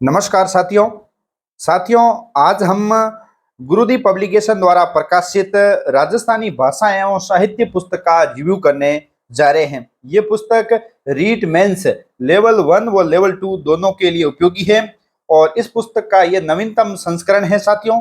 नमस्कार साथियों। साथियों, आज हम गुरुदीप पब्लिकेशन द्वारा प्रकाशित राजस्थानी भाषा एवं साहित्य पुस्तक का रिव्यू करने जा रहे हैं। ये पुस्तक रीट मेंस लेवल 1 व लेवल 2 दोनों के लिए उपयोगी है और इस पुस्तक का ये नवीनतम संस्करण है। साथियों,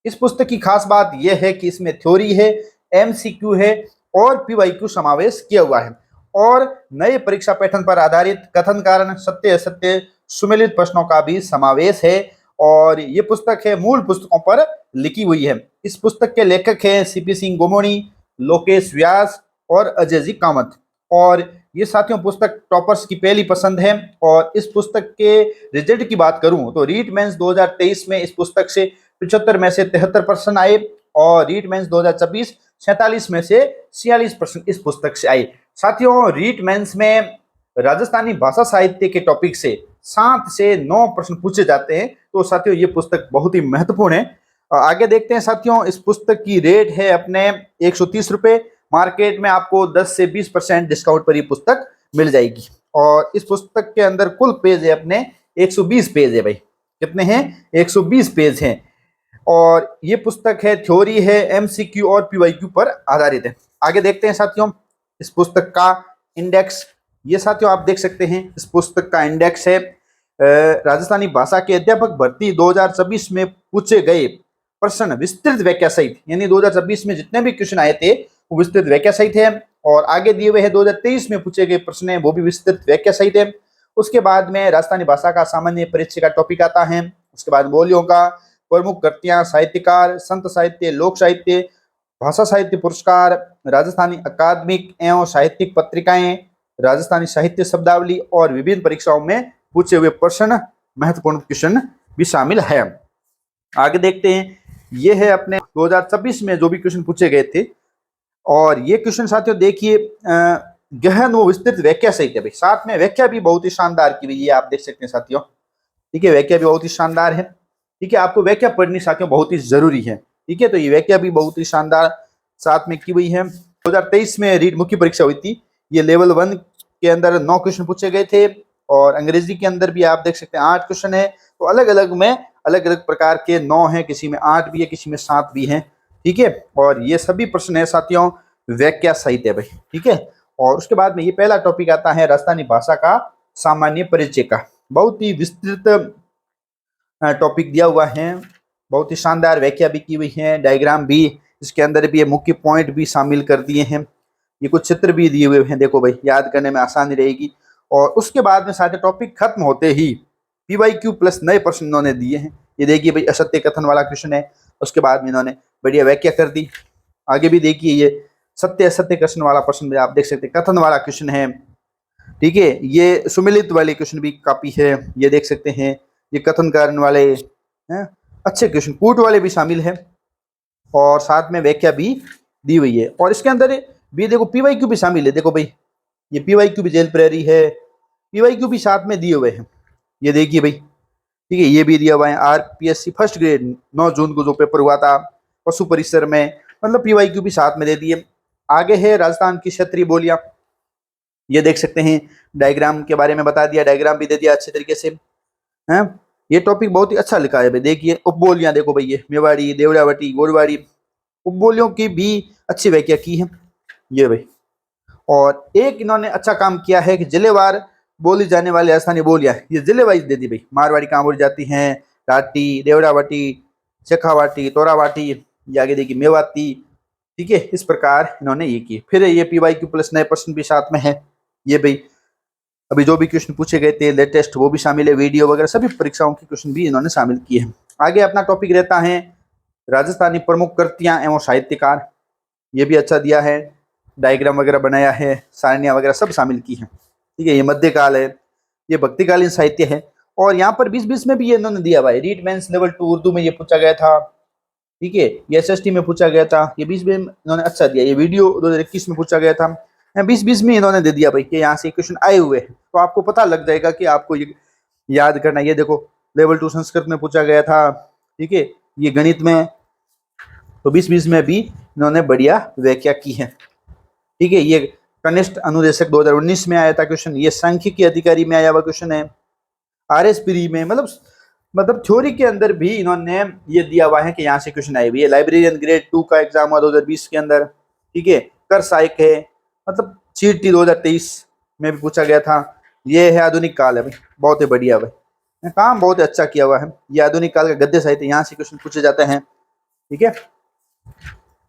इस पुस्तक की खास बात यह है कि इसमें थ्योरी है, एमसीक्यू है और पीवाईक्यू समावेश किया हुआ है और नए परीक्षा पैटर्न पर आधारित कथन कारण सत्य असत्य सुमेलित प्रश्नों का भी समावेश है और ये पुस्तक है मूल पुस्तकों पर लिखी हुई है। इस पुस्तक के लेखक हैं सीपी सिंह गोमोनी, लोकेश व्यास और अजय जी कामत और ये साथियों पुस्तक टॉपर्स की पहली पसंद है। और इस पुस्तक के रिजल्ट की बात करूं तो रीट मेंस 2023 में इस पुस्तक से 75 में से 73% आए और रीट मेंस 2026 47 में से 46% इस पुस्तक से आए। साथियों, रीट मेंस में राजस्थानी भाषा साहित्य के टॉपिक से 7 से 9 प्रश्न पूछे जाते हैं, तो साथियों ये पुस्तक बहुत ही महत्वपूर्ण है। आगे देखते हैं साथियों, इस पुस्तक की रेट है अपने 130 रुपए। मार्केट में आपको 10 से 20% डिस्काउंट पर ये पुस्तक मिल जाएगी और इस पुस्तक के अंदर कुल पेज है अपने 120 पेज है। भाई कितने हैं? 120 पेज हैं और ये पुस्तक है थ्योरी है, एमसीक्यू और पीवाईक्यू पर आधारित है। आगे देखते हैं साथियों, इस पुस्तक का इंडेक्स। ये साथियों आप देख सकते हैं, इस पुस्तक का इंडेक्स है राजस्थानी भाषा के अध्यापक भर्ती 2026 में पूछे गए प्रश्न विस्तृत व्याख्या सहित, यानी 2026 में जितने भी क्वेश्चन आए थे वो विस्तृत व्याख्या सहित है और आगे दिए हुए हैं 2023 में पूछे गए प्रश्न है वो भी विस्तृत व्याख्या सहित है। उसके बाद में राजस्थानी भाषा का सामान्य परिचय का टॉपिक आता है। उसके बाद बोलियों का प्रमुख कृतियां, साहित्यकार, संत साहित्य, लोक साहित्य, भाषा साहित्य पुरस्कार, राजस्थानी अकादमिक एवं साहित्यिक पत्रिकाएं, राजस्थानी साहित्य शब्दावली और विभिन्न परीक्षाओं में पूछे हुए प्रश्न, महत्वपूर्ण क्वेश्चन भी शामिल है। आगे देखते हैं, ये है अपने 2026 में जो भी क्वेश्चन पूछे गए थे और ये क्वेश्चन साथियों देखिए गहन व विस्तृत व्याख्या सहित है। भाई साथ में व्याख्या भी बहुत ही शानदार की हुई है, आप देख सकते हैं साथियों। ठीक है, व्याख्या भी बहुत ही शानदार है। ठीक है, आपको व्याख्या पढ़नी साथियों बहुत ही जरूरी है। ठीक है, तो ये व्याख्या भी बहुत ही शानदार साथ में की हुई है। 2023 में रीट मुख्य परीक्षा हुई थी। ये लेवल 1 के अंदर 9 क्वेश्चन पूछे गए थे और अंग्रेजी के अंदर भी आप देख सकते हैं 8 क्वेश्चन है। तो अलग अलग में अलग अलग प्रकार के 9 हैं, किसी में 8 भी है, किसी में 7 भी हैं। ठीक है, और ये सभी प्रश्न है साथियों व्याख्या सहित है भाई। ठीक है, और उसके बाद में ये पहला टॉपिक आता है राजस्थानी भाषा का सामान्य परिचय का। बहुत ही विस्तृत टॉपिक दिया हुआ है, बहुत ही शानदार व्याख्या भी की हुई है, डायग्राम भी इसके अंदर भी है, मुख्य पॉइंट भी शामिल कर दिए हैं। ये कुछ चित्र भी दिए हुए हैं, देखो भाई याद करने में आसानी रहेगी। और उसके बाद में सारे टॉपिक खत्म होते ही पीवाईक्यू प्लस नए प्रश्न इन्होंने दिए हैं। ये देखिए भाई असत्य कथन वाला क्वेश्चन है, उसके बाद में इन्होंने बढ़िया व्याख्या कर दी। आगे भी देखिए ये सत्य असत्य क्वेश्चन वाला प्रश्न भी आप देख सकते हैं, कथन वाला क्वेश्चन है। ठीक है, ये सुमिलित वाले क्वेश्चन भी काफी है, ये देख सकते हैं। ये कथन कारण वाले हैं, अच्छे क्वेश्चन, कूट वाले भी शामिल है और साथ में व्याख्या भी दी हुई है। और इसके अंदर भी देखो पीवाईक्यू भी शामिल है। देखो भाई ये पीवाईक्यू भी जेल प्रेरी है, पीवाईक्यू भी साथ में दिए हुए हैं। ये देखिए भाई, ठीक है, ये भी दिया हुआ है। आरपीएससी फर्स्ट ग्रेड 9 जून को जो पेपर हुआ था पशु परिसर में, मतलब पीवाईक्यू भी साथ में दे दिए। आगे है राजस्थान की क्षेत्रीय बोलियां, ये देख सकते हैं, डायग्राम के बारे में बता दिया, डायग्राम भी दे दिया अच्छे तरीके से है। ये टॉपिक बहुत ही अच्छा लिखा है भाई। देखिए उपबोलियां, देखो भाई ये मेवाड़ी, देवरावटी, गोरवाड़ी उपबोलियों की भी अच्छी व्याख्या की है ये भाई। और एक इन्होंने अच्छा काम किया है कि जिलेवार बोली जाने वाली राजस्थानी बोलियां, ये जिले वाइज दे दी भाई। मारवाड़ी कहाँ बोली जाती हैं, राठी, देवरावाटी, शेखावाटी, तोरावाटी, ये आगे देखिए मेवाती। ठीक है, इस प्रकार इन्होंने ये की। फिर ये पीवाईक्यू प्लस नए प्रश्न भी साथ में है। ये भाई अभी जो भी क्वेश्चन पूछे गए थे लेटेस्ट वो भी शामिल है, वीडियो वगैरह सभी परीक्षाओं के क्वेश्चन भी इन्होंने शामिल किए हैं। आगे अपना टॉपिक रहता है राजस्थानी प्रमुख कृतियां एवं साहित्यकार, ये भी अच्छा दिया है, डायग्राम वगैरह बनाया है, सारणियां वगैरह सब शामिल की हैं। ठीक है, ये मध्यकाल है, ये भक्तिकालीन साहित्य है और यहाँ पर 2020 में भी ये इन्होंने दिया हुआ है। रीट मेंस लेवल 2 उर्दू में ये पूछा गया था। ठीक है, ये एसएसटी में पूछा गया था, ये 20 में इन्होंने अच्छा दिया। ये वीडियो 2021 में पूछा गया था, 2020 में इन्होंने दे दिया भाई कि यहाँ से क्वेश्चन आए हुए हैं, तो आपको पता लग जाएगा कि आपको ये याद करना है। ये देखो लेवल 2 संस्कृत में पूछा गया था। ठीक है, ये गणित में, तो 2020 में भी इन्होंने बढ़िया व्याख्या की है। ठीक है, ये कनिष्ठ अनुदेशक 2019 में आया था क्वेश्चन, ये सांख्यिकी अधिकारी में आया हुआ क्वेश्चन है। RS प्री में, मतलब थ्योरी के अंदर भी इन्होंने ये दिया हुआ है कि यहाँ से क्वेश्चन आए हुए। लाइब्रेरियन ग्रेड 2 का एग्जाम हुआ 2020 के अंदर, ठीक है। कर सहायक है, मतलब CET 2023 में भी पूछा गया था। ये है आधुनिक काल है भाई, बहुत ही बढ़िया भाई, काम बहुत ही अच्छा किया हुआ है। ये आधुनिक काल का गद्य साहित्य, यहाँ से क्वेश्चन पूछे जाते हैं, ठीक है।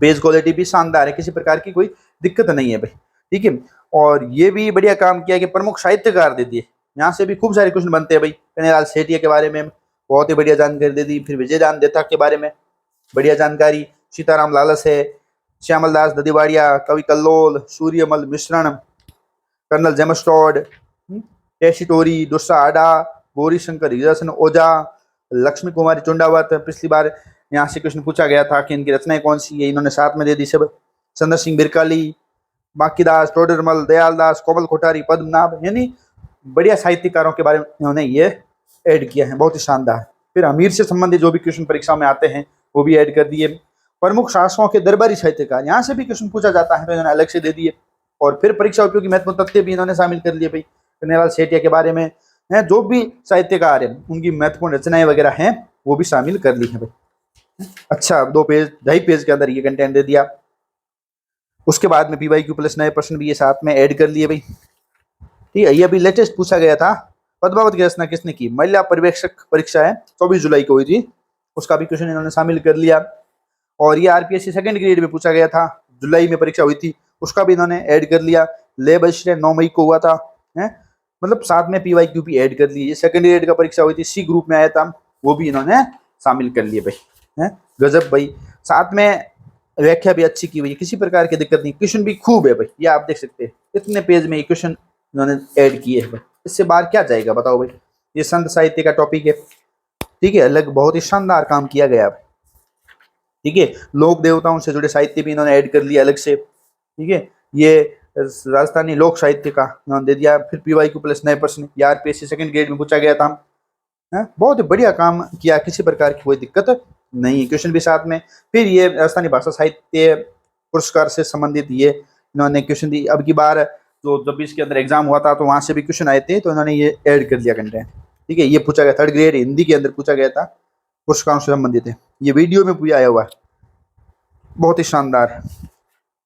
पेज क्वालिटी भी शानदार है, किसी प्रकार की कोई दिक्कत नहीं है भाई, ठीक है। और ये भी बढ़िया काम किया कि प्रमुख साहित्यकार दे दिए, यहाँ से भी खूब सारे क्वेश्चन बनते हैं भाई। कन्हैयालाल सेठिया के बारे में बहुत ही बढ़िया जानकारी दे दी। फिर विजयदान देता के बारे में बढ़िया जानकारी, सीताराम लालस है, श्यामल दास ददीवाड़िया, कवि Kallol, Suryamal Mishran, colonel James Tod, Tessitori, Dursa Aada, Gauri Shankar Hirasan Ojha, Lakshmi Kumari Chundawat. पिछली बार यहाँ से क्वेश्चन पूछा गया था कि इनकी रचनाएं कौन सी है, इन्होंने साथ में दे दी सब। चंद्र सिंह बिरकाली, बाकीदास, टोडरमल, दयालदास, कोमल कोठारी, पद्मनाभ, यानी बढ़िया साहित्यकारों के बारे में इन्होंने ये ऐड किया है, बहुत ही शानदार। फिर अमीर से संबंधित जो भी क्वेश्चन परीक्षा में आते हैं वो भी ऐड कर दिए। प्रमुख शासकों के दरबारी साहित्यकार, यहाँ से भी क्वेश्चन पूछा जाता है तो इन्होंने अलग से दे दिए। और फिर परीक्षा उपयोगी महत्वपूर्ण तथ्य भी इन्होंने शामिल कर लिए भाई। कन्हैयालाल सेठिया के बारे में है, जो भी साहित्यकार है उनकी महत्वपूर्ण रचनाएं वगैरह हैं वो भी शामिल कर ली है भाई। अच्छा, 2 पेज 2.5 पेज के अंदर ये कंटेंट दे दिया। उसके बाद में PYQ प्लस नए प्रश्न भी ये साथ में ऐड कर लिए भाई, ठीक है। ये अभी लेटेस्ट पूछा गया था, पद्मावत की रचना किसने की, महिला पर्यवेक्षक परीक्षा है 24 जुलाई को हुई थी, उसका भी क्वेश्चन इन्होंने शामिल कर लिया। और ये RPSC सेकंड ग्रेड में पूछा गया था, जुलाई में परीक्षा हुई थी, उसका भी इन्होंने ऐड कर लिया। लेब असिस्टेंट 9 मई को हुआ था, है, मतलब साथ में PYQ भी ऐड कर ली। ये सेकंड ग्रेड का परीक्षा हुई थी, C ग्रुप में आया था, वो भी इन्होंने शामिल कर लिए भाई, है। गजब भाई, साथ में व्याख्या भी अच्छी की हुई है, किसी प्रकार की दिक्कत नहीं। क्वेश्चन भी खूब है भाई, ये आप देख सकते हैं, इतने पेज में ये क्वेश्चन इन्होंने ऐड किए हैं भाई, इससे बाहर क्या जाएगा बताओ भाई। ये संत साहित्य का टॉपिक है, ठीक है, अलग बहुत ही शानदार काम किया गया है, ठीक है। लोक देवताओं से जुड़े साहित्य भी इन्होंने ऐड कर लिया अलग से, ठीक है। ये राजस्थानी लोक साहित्य का इन्होंने दे दिया। फिर PYQ प्लस नए प्रश्न, RPSC सेकंड ग्रेड में पूछा गया था, है, बहुत ही बढ़िया काम किया, किसी प्रकार की कोई दिक्कत नहीं। क्वेश्चन भी साथ में। फिर ये राजस्थानी भाषा साहित्य पुरस्कार से संबंधित ये इन्होंने क्वेश्चन दी। अब की बार जो 2020 के अंदर एग्जाम हुआ था तो वहां से भी क्वेश्चन आए थे, तो इन्होंने ये ऐड कर दिया कंटेंट, ठीक है। ये पूछा गया, थर्ड ग्रेड हिंदी के अंदर पूछा गया था, पुरस्कारों से संबंधित है, ये वीडियो में पूरा आया हुआ है, बहुत ही शानदार।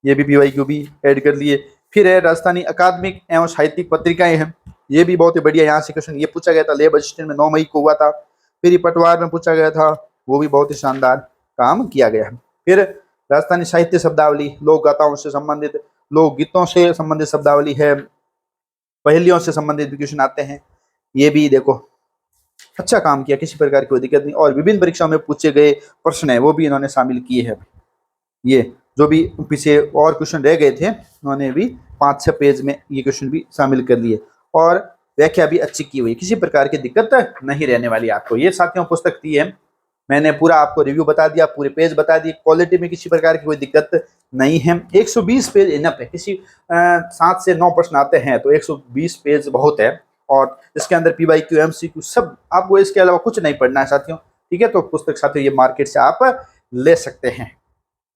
ये भी PYQ भी ऐड कर लिए। फिर है राजस्थानी अकादमिक एवं साहित्यिक पत्रिकाएं हैं, ये भी बहुत ही बढ़िया, यहाँ से क्वेश्चन ये पूछा गया था, लेब असिस्टेंट में 9 मई को हुआ था। फिर ये पटवार में पूछा गया था, वो भी बहुत ही शानदार काम किया गया। फिर राजस्थानी साहित्य शब्दावली, लोक गाथाओं से संबंधित, लोकगीतों से संबंधित शब्दावली है, पहेलियों से संबंधित भी क्वेश्चन आते हैं, ये भी देखो अच्छा काम किया, किसी प्रकार की कोई दिक्कत नहीं। और विभिन्न परीक्षाओं में पूछे गए प्रश्न है वो भी इन्होंने शामिल किए हैं। ये जो भी पीछे और क्वेश्चन रह गए थे उन्होंने भी 5-6 पेज में ये क्वेश्चन भी शामिल कर लिए, और व्याख्या भी अच्छी की हुई, किसी प्रकार की दिक्कत नहीं रहने वाली आपको। ये साथियों पुस्तक थी है, मैंने पूरा आपको रिव्यू बता दिया, पूरे पेज बता दिए, क्वालिटी में किसी प्रकार की कोई दिक्कत नहीं है। 120 पेज इनफ है, किसी 7 से 9 प्रश्न आते हैं तो 120 पेज बहुत है, और इसके अंदर PYQ MCQ सब, आपको इसके अलावा कुछ नहीं पढ़ना है साथियों, ठीक है। तो पुस्तक साथियों ये मार्केट से आप ले सकते हैं।